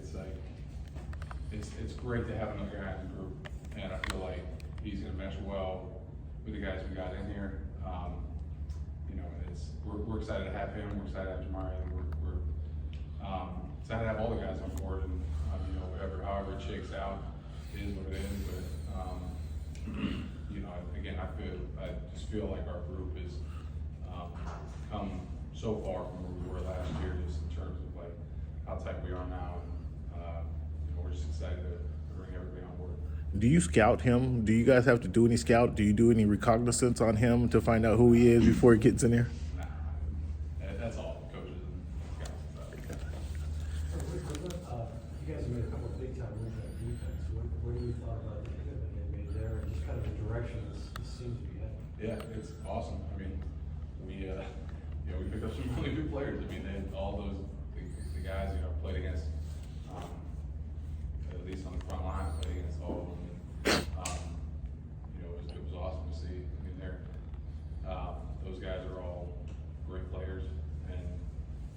it's like, it's great to have another guy in the group, and I feel like he's gonna mesh well with the guys we got in here. You know, we're excited to have him, we're excited to have Jamari, and we're excited to have all the guys on board, and you know, however it shakes out, it is what it is. But you know, again, I just feel like our group has come so far from where we were last year, just in terms of like how tight we are now, and you know, we're just excited to bring everybody on board. Do you scout him? Do you guys have to do any scout? Do you do any recognizance on him to find out who he is before he gets in there? Nah, that's all coaches and scouts and stuff. You guys have made a couple of big time moves on defense. What do you thought about the commitment they made there, and just kind of the direction this seems to be heading? Yeah, it's awesome. I mean, we you know, we picked up some really good players. I mean, all those the guys, you know, played against, at least on the front line, played against all of them. You know, it was awesome to see. I mean, those guys are all great players, and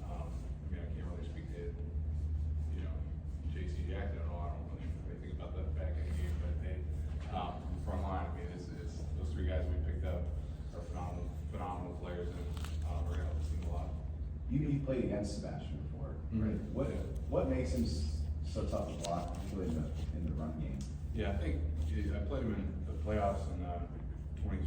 I mean, I can't really speak to, you know, JC Jackson at all. I don't really know anything about the back end game, but they, the front line, I mean, it's those three guys we picked up are phenomenal players, and we're gonna help the team a lot. You played against Sebastian before, right? What makes him so tough to block, particularly in the run game? Yeah, I think I played him in the playoffs in 2020,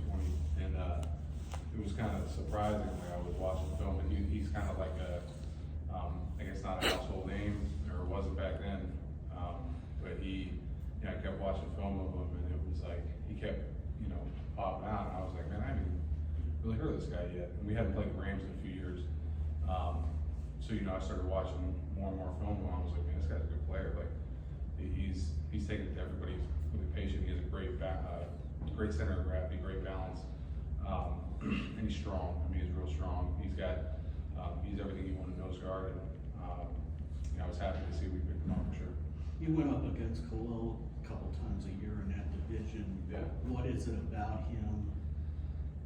and it was kind of surprising when I was watching the film. And he's kind of like I guess not a household name, or wasn't back then. But I kept watching film of him, and it was like he kept, you know, popping out, and I was like, man, I haven't really heard of this guy yet. And we hadn't played the Rams in a few years. So, you know, I started watching more and more film, and I was like, man, this guy's a good player. Like, he's taking it to everybody. He's really patient. He has a great center of gravity, great balance, and he's strong. I mean, he's real strong. He's everything you want in a nose guard, and you know, I was happy to see we picked him up for sure. You went up against Kawhi a couple times a year in that division. Yeah. What is it about him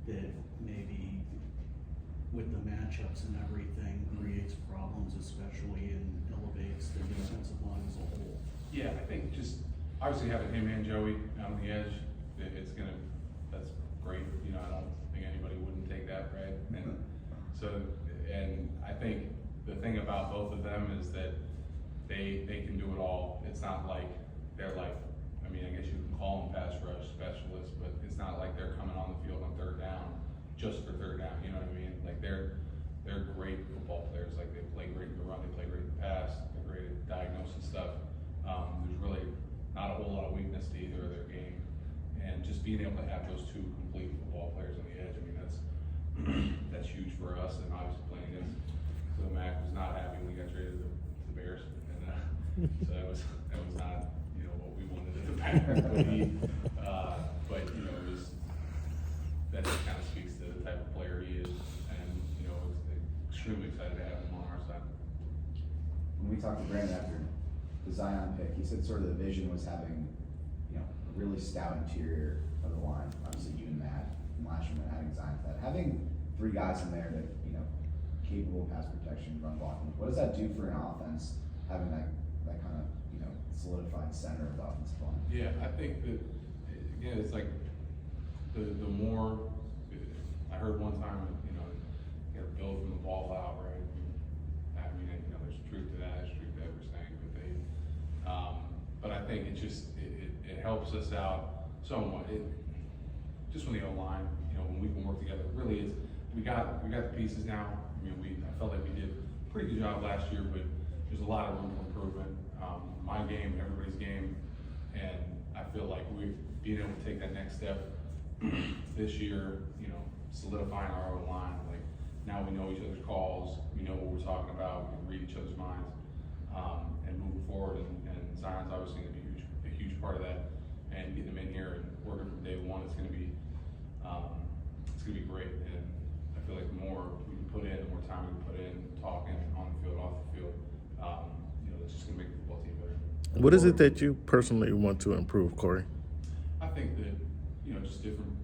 that maybe with the matchups and everything creates problems, especially and elevates the defensive line as a whole? Yeah, I think just obviously having him and Joey on the edge, that's great. You know, I don't think anybody wouldn't take that, right? And so, and I think the thing about both of them is that they can do it all. It's not like they're like, I mean, I guess you can call them pass rush specialists, but it's not like they're coming on the field on third down just for third down. You know what I mean? Like they're great football players. Like they play great in the run, they play great in the pass, they're great at diagnosing stuff. There's really not a whole lot of weakness to either of their game, and just being able to have those two complete football players on the edge, I mean, that's huge for us. And obviously playing against Mac was not happy when we got traded to the Bears, and so that was not, you know, what we wanted at the Packers. But you know, that just kind of speaks to the type of player he is, and you know, it's extremely excited to have him on our side. When we talked to Bryant after the Zion pick, he said sort of the vision was having, you know, a really stout interior of the line. Obviously, you and Matt from last year, and adding Zion to that. Having three guys in there that, you know, capable of pass protection, run blocking. What does that do for an offense, having that kind of, you know, solidified center of the offensive line? Yeah, I think that again, it's like the more I heard one time, you know, you got to build from the ball out, right? I mean, you know, there's truth to that. There's truth to that we're saying, but I think it helps us out somewhat. Just from the O-line, you know, when we can work together, it really is. We got the pieces now. I mean, I felt like we did a pretty good job last year, but there's a lot of room for improvement. My game, everybody's game, and I feel like we're being able to take that next step this year. You know, solidifying our O-line. Like now we know each other's calls. We know what we're talking about. We can read each other's minds, and moving forward. And Zion's obviously going to be a huge part of that. And getting them in here and working from day one, it's going to be great. And I feel like the more we can put in, the more time we can put in, talking on the field, off the field, you know, it's just going to make the football team better. What is it that you personally want to improve, Corey? I think that, you know, just different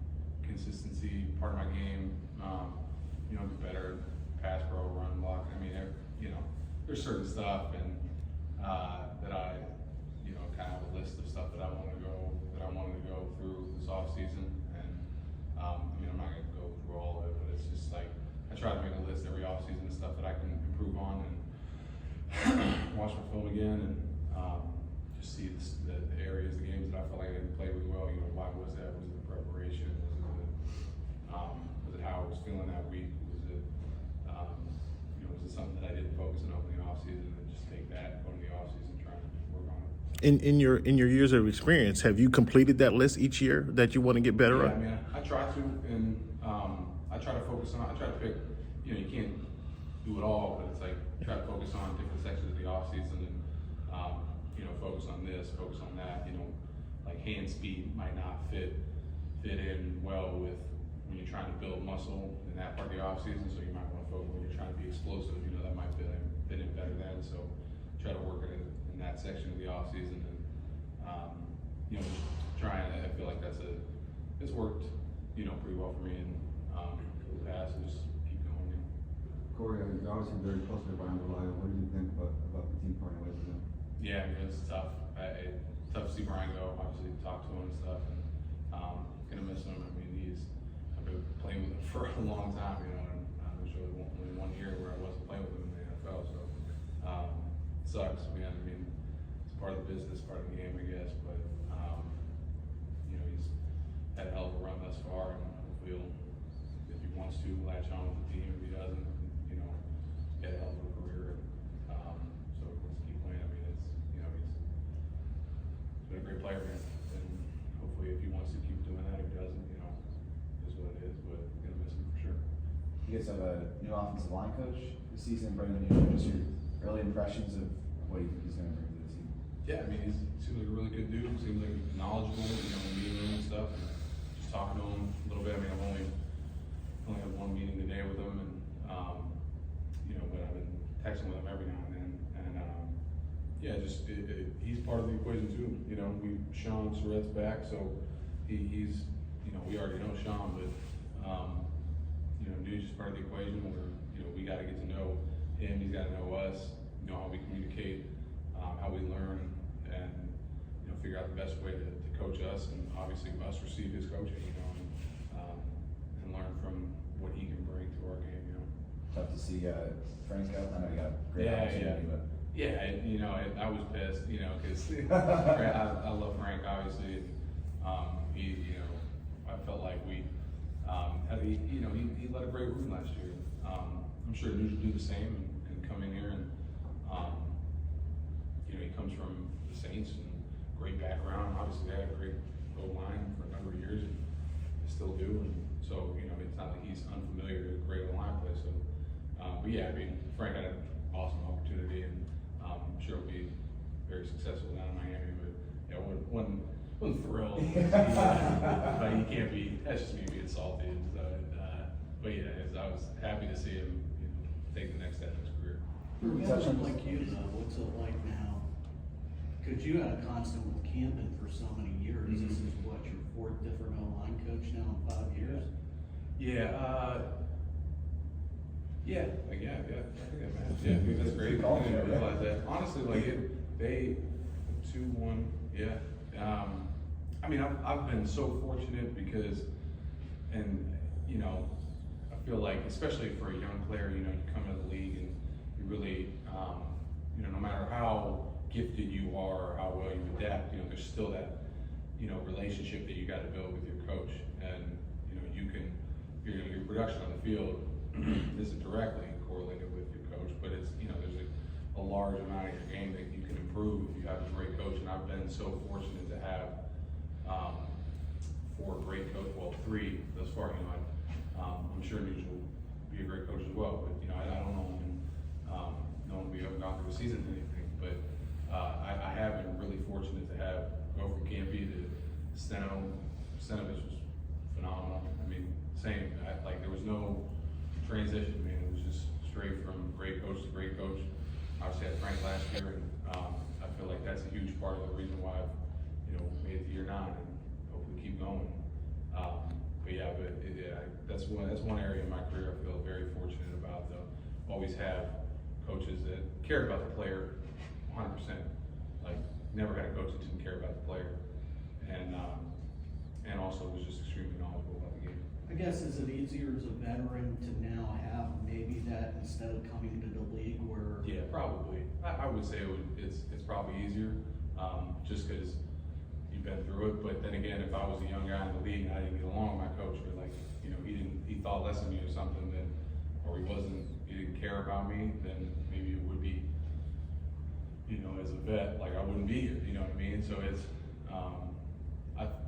consistency, part of my game, you know, get better pass pro, run block. I mean, you know, there's certain stuff, and that I, kind of have a list of stuff that I wanted to go through this off season. And, I'm not gonna go through all of it, but it's just like, I try to make a list every off season of stuff that I can improve on and watch my film again and, just see the areas, the games that I felt like I didn't play really well. Why was that? Was it the preparation? Was it how I was feeling that week? Was it, was it something that I didn't focus on in the off season and just take that, go to the off season, try to work on it? In your years of experience, have you completed that list each year that you want to get better Yeah, at? I try to, and I try to focus on. I try to pick. You can't do it all, but it's like try to focus on different sections of the off season and focus on this, focus on that. Like hand speed might not fit in well with when you're trying to build muscle in that part of the off season. So you might want to focus when you're trying to be explosive. That might fit in better then. So try to work it in that section of the off season and just trying. I feel like it's worked pretty well for me in the past. So just keep going. Corey, you're obviously very close to Bryant. What do you think about the team parting ways with him? Yeah, it's tough. It's tough to see Brian go. Obviously, talk to him and stuff, and gonna miss him. I've been playing with him for a long time, and there's really only 1 year where I wasn't playing with him in the NFL, so it sucks. It's part of the business, part of the game, I guess. But he's had a hell of a run thus far, and hopefully if he wants to, latch on with the team. If he doesn't, get a hell of a career. So let's keep playing. He's been a great player, man. And hopefully if he wants to keep doing that, if he doesn't, is what it is, but gonna miss him for sure. You guys have a new offensive line coach this season, Brendan. Just your early impressions of what you think he's going to bring to the team. Yeah, he seems like a really good dude. Seems like knowledgeable, in the meeting room and stuff. And just talking to him a little bit. I've only had one meeting today with him, and but I've been texting with him every now and then. And he's part of the equation too. Shawn Surratt's back, so he's we already know Shawn, but dude's just part of the equation where we got to get to know him. He's got to know us. How we communicate, how we learn, and figure out the best way to coach us, and obviously us receive his coaching, and learn from what he can bring to our game. Tough to see Frank go. I know you got a great opportunity, but I was pissed, because I love Frank, obviously. I felt like we he led a great room last year. I'm sure News will do the same and come in here and he comes from the Saints and great background. Obviously, they had a great goal line for a number of years and they still do. And so it's not that he's unfamiliar to great line play. So, Frank had an awesome opportunity, and I'm sure he'll be very successful down in Miami. But wasn't thrilled. But he can't be. That's just me being salty. So, I was happy to see him take the next step in his career. For a guy like you, though, what's it like now? Because you had a constant with Camden for so many years. Mm-hmm. This is what, your 4th different O-line coach now in 5 years? I think that matters. Yeah, that's great. I didn't realize that. Honestly, they 2-1. Yeah. I've been so fortunate because, I feel like, especially for a young player, you come into the league and you really, no matter how gifted you are or how well you adapt, there's still that, relationship that you got to build with your coach, and your production on the field isn't directly correlated with your coach, but it's there's a large amount of your game that you can improve if you have a great coach, and I've been so fortunate to have 4 great coaches, well 3 thus far. I'm sure News will be a great coach as well, but I don't know when we haven't gone through the season or anything, but I have been really fortunate to go from Campy to Steno. Stenovich was phenomenal. There was no transition, man. It was just straight from great coach to great coach. Obviously, I had Frank last year, and I feel like that's a huge part of the reason why I've made it to year 9 and hopefully keep going. That's one area in my career I feel very fortunate about. Always have coaches that care about the player 100%. Like, never had a coach that didn't care about the player, and also was just extremely knowledgeable about the game. I guess, is it easier as a veteran to now have maybe that instead of coming into the league where? Yeah, probably. I would say it's probably easier, just because you've been through it. But then again, if I was a young guy in the league and I didn't get along with my coach, or like, you know, he thought less of me or something, then, or he didn't care about me, then maybe it would be, you know, as a vet, like I wouldn't be here. You know what I mean? So it's,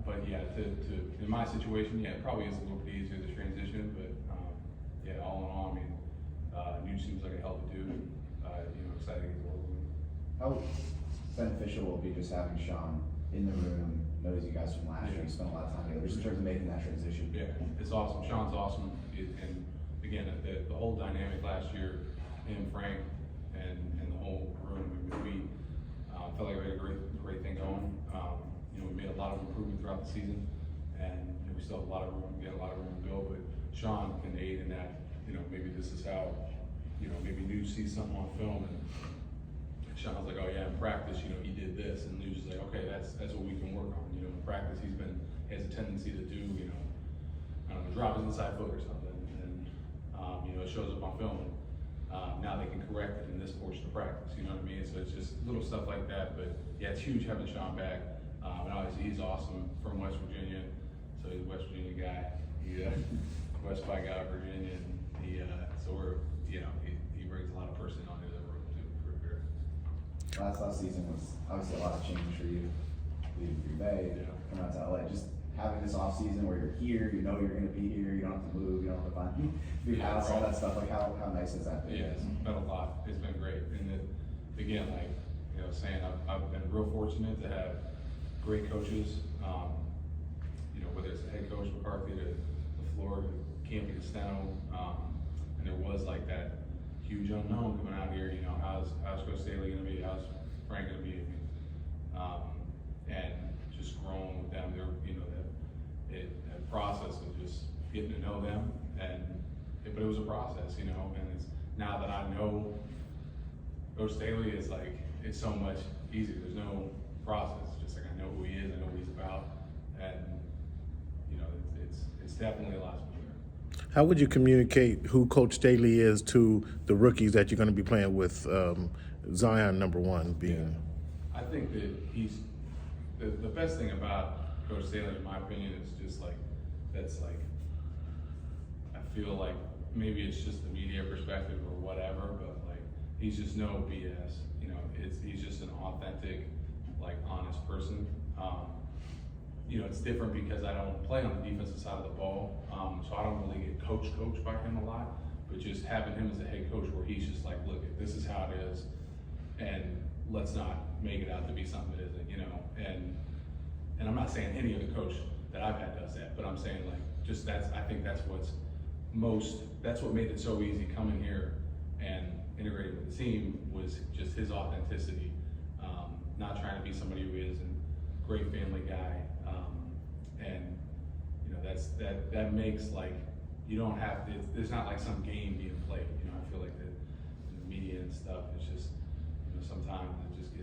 but yeah, in my situation, yeah, it probably is a little bit easier to transition. But yeah, all in all, I mean, Nuge seems like a hell of a dude. You know, excited to get to work with him. How beneficial will it be just having Shawn in the room, knows you guys from last year, you spent a lot of time together, just in terms of making that transition? Yeah, it's awesome. Shawn's awesome. And again, the whole dynamic last year, him, Frank, and the whole room, I mean, we felt like we had a great thing going. You know, we made a lot of improvement throughout the season, and you know, we still have a lot of room to build, but Shawn can aid in that. You know, maybe this is how, you know, maybe Nuge sees something on film, and Shawn's like, oh yeah, in practice, you know, he did this, and Nuge is like, okay, that's what we can work on. You know, in practice, he has a tendency to do, you know, I don't know, drop his inside foot or something, and you know, it shows up on film. Now they can correct it in this portion of practice, you know what I mean? So it's just little stuff like that, but yeah, it's huge having Shawn back. And obviously he's awesome, from West Virginia, so he's a West Virginia guy. He West by guy, Virginia, and so we're, you know, he brings a lot of personality to the room too, for sure. Last season was obviously a lot of change for you, leaving Green Bay, coming out to LA, just having this off season where you're here, you know you're going to be here, you don't have to move, you don't have to find new house, all that stuff. Like how nice is that? Yeah, it's been a lot. It's been great, and again, like, you know, saying I've been real fortunate to have great coaches. You know, whether it's the head coach McCarthy to Florida, Cam Buford, and there was like that huge unknown coming out here. You know, how's Coach Staley going to be? How's Frank going to be? And just growing with them, you know, that process of just getting to know them, but it was a process, you know. And it's now that I know Coach Staley, is like it's so much easier. There's no process. Just like I know who he is, I know what he's about, and you know, it's definitely a lot smoother. How would you communicate who Coach Staley is to the rookies that you're going to be playing with? Zion, number one, being. Yeah. I think that he's the best thing about Coach Staley, in my opinion, is just like that's like I feel like maybe it's just the media perspective or whatever, but like he's just no BS. You know, he's just an authentic, like honest person. You know, it's different because I don't play on the defensive side of the ball, so I don't really get coached by him a lot. But just having him as a head coach, where he's just like, look, this is how it is, and let's not make it out to be something it isn't. You know, and I'm not saying any other coach that I've had does that, but I'm saying like just I think that's what made it so easy coming here and integrating with the team was just his authenticity. Not trying to be somebody who isn't. Great family guy, and you know that makes like you don't have to. There's not like some game being played. You know, I feel like the media and stuff. It's just, you know, sometimes it just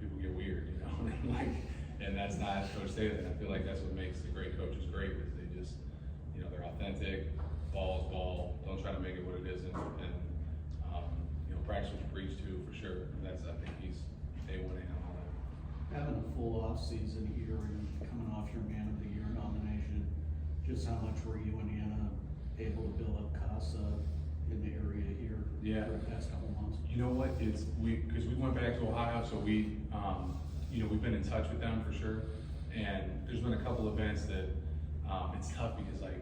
people get weird. You know, and that's not Coach Staley. I feel like that's what makes the great coaches great. Is they just, you know, they're authentic. Ball's ball. Don't try to make it what it isn't. And you know, practice what you preach to, for sure. And that's, I think he's A1 on all that. Having a full off season here and coming off your Man of the Year nomination, just how much were you and Anna able to build up CASA in the area here for the past couple months? You know what? Because we went back to Ohio, so we, you know, we've been in touch with them for sure. And there's been a couple events that it's tough because like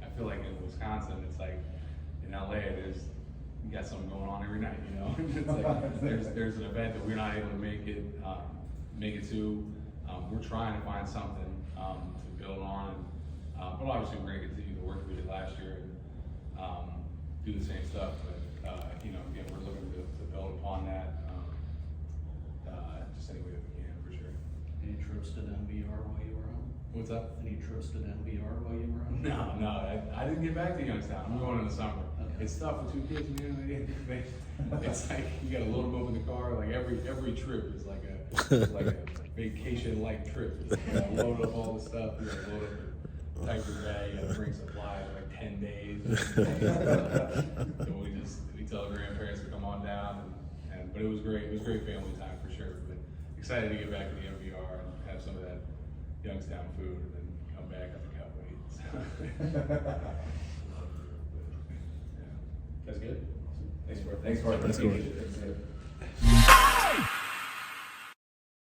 I feel like in Wisconsin, it's like in LA, you got something going on every night, you know. It's like there's an event that we're not able to make it to. We're trying to find something to build on, but obviously we're going to continue the work we did last year and do the same stuff. But you know, again, we're looking to build upon that just any way that we can, for sure. Any trips to the NBR while you were on? What's up? Any trips to the NBR while you were on? No, I didn't get back to Youngstown. I'm going in the summer. Okay. It's tough with 2 kids, man. It's like you gotta load them up in the car. Like every trip is like a vacation-like trip. It's, you gotta load up all the stuff. You gotta load up the diaper bag. You gotta bring supplies for like 10 days. So we tell the grandparents to come on down, but it was great. It was great family time for sure. But excited to get back to the MVR and have some of that Youngstown food, and then come back. I can't wait. So. Yeah. That's good. Thanks for it. Thanks, Corey. Thanks, Corey. Appreciate it.